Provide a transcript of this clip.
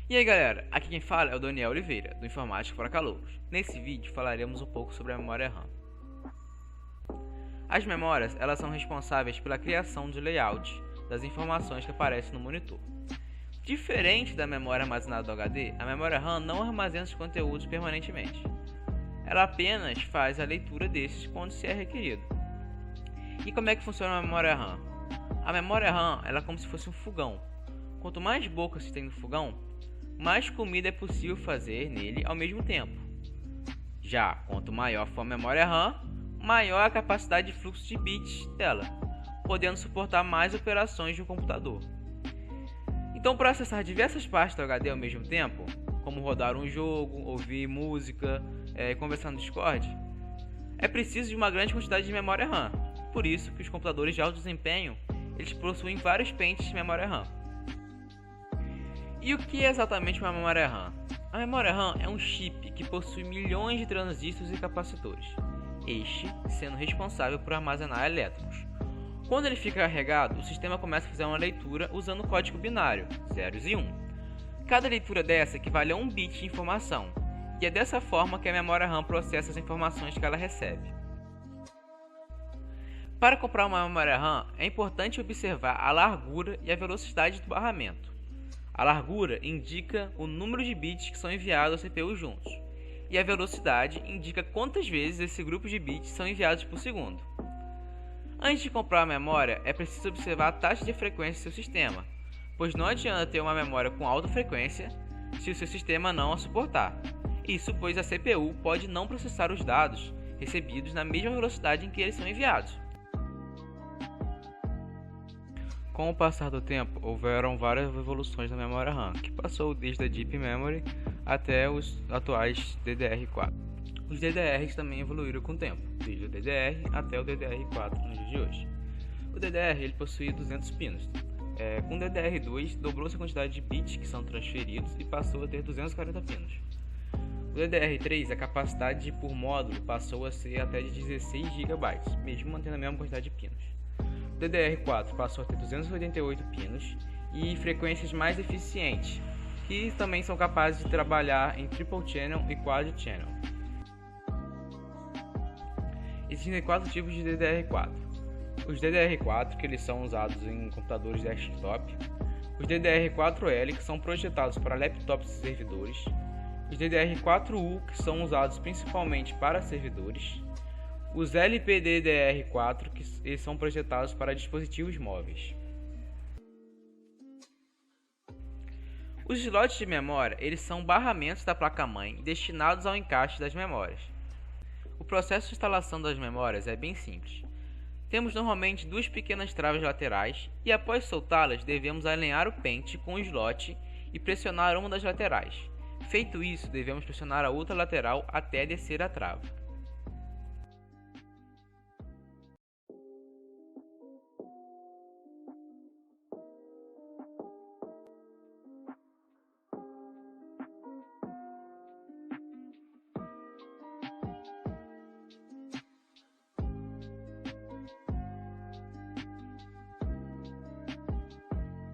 E aí galera, aqui quem fala é o Daniel Oliveira, do Informática para Calouros. Nesse vídeo falaremos um pouco sobre a memória RAM. As memórias, elas são responsáveis pela criação de layout das informações que aparecem no monitor. Diferente da memória armazenada do HD, a memória RAM não armazena os conteúdos permanentemente. Ela apenas faz a leitura desses quando se é requerido. E como é que funciona a memória RAM? A memória RAM ela é como se fosse um fogão. Quanto mais bocas se tem no fogão, mais comida é possível fazer nele ao mesmo tempo. Já quanto maior for a memória RAM, maior a capacidade de fluxo de bits dela, podendo suportar mais operações de um computador. Então, para acessar diversas partes do HD ao mesmo tempo, como rodar um jogo, ouvir música, conversar no Discord, é preciso de uma grande quantidade de memória RAM. Por isso que os computadores de alto desempenho eles possuem vários pentes de memória RAM. E o que é exatamente uma memória RAM? A memória RAM é um chip que possui milhões de transistores e capacitores, este sendo responsável por armazenar elétrons. Quando ele fica carregado, o sistema começa a fazer uma leitura usando o código binário, 0 e 1. Cada leitura dessa equivale a 1 bit de informação, e é dessa forma que a memória RAM processa as informações que ela recebe. Para comprar uma memória RAM, é importante observar a largura e a velocidade do barramento. A largura indica o número de bits que são enviados ao CPU juntos, e a velocidade indica quantas vezes esse grupo de bits são enviados por segundo. Antes de comprar a memória, é preciso observar a taxa de frequência do seu sistema, pois não adianta ter uma memória com alta frequência se o seu sistema não a suportar. Isso pois a CPU pode não processar os dados recebidos na mesma velocidade em que eles são enviados. Com o passar do tempo, houveram várias evoluções na memória RAM, que passou desde a Deep Memory até os atuais DDR4. Os DDRs também evoluíram com o tempo, desde o DDR até o DDR4 nos dias de hoje. O DDR ele possui 200 pinos. Com o DDR2, dobrou-se a quantidade de bits que são transferidos e passou a ter 240 pinos. O DDR3, a capacidade por módulo passou a ser até de 16 GB, mesmo mantendo a mesma quantidade de pinos. O DDR4 passou a ter 288 pinos e frequências mais eficientes, que também são capazes de trabalhar em Triple Channel e Quad Channel. Existem 4 tipos de DDR4. Os DDR4, que eles são usados em computadores desktop. Os DDR4L, que são projetados para laptops e servidores. Os DDR4U, que são usados principalmente para servidores. Os LPDDR4, que eles são projetados para dispositivos móveis. Os slots de memória eles são barramentos da placa-mãe destinados ao encaixe das memórias. O processo de instalação das memórias é bem simples. Temos normalmente duas pequenas traves laterais e após soltá-las devemos alinhar o pente com o slot e pressionar uma das laterais. Feito isso, devemos pressionar a outra lateral até descer a trava.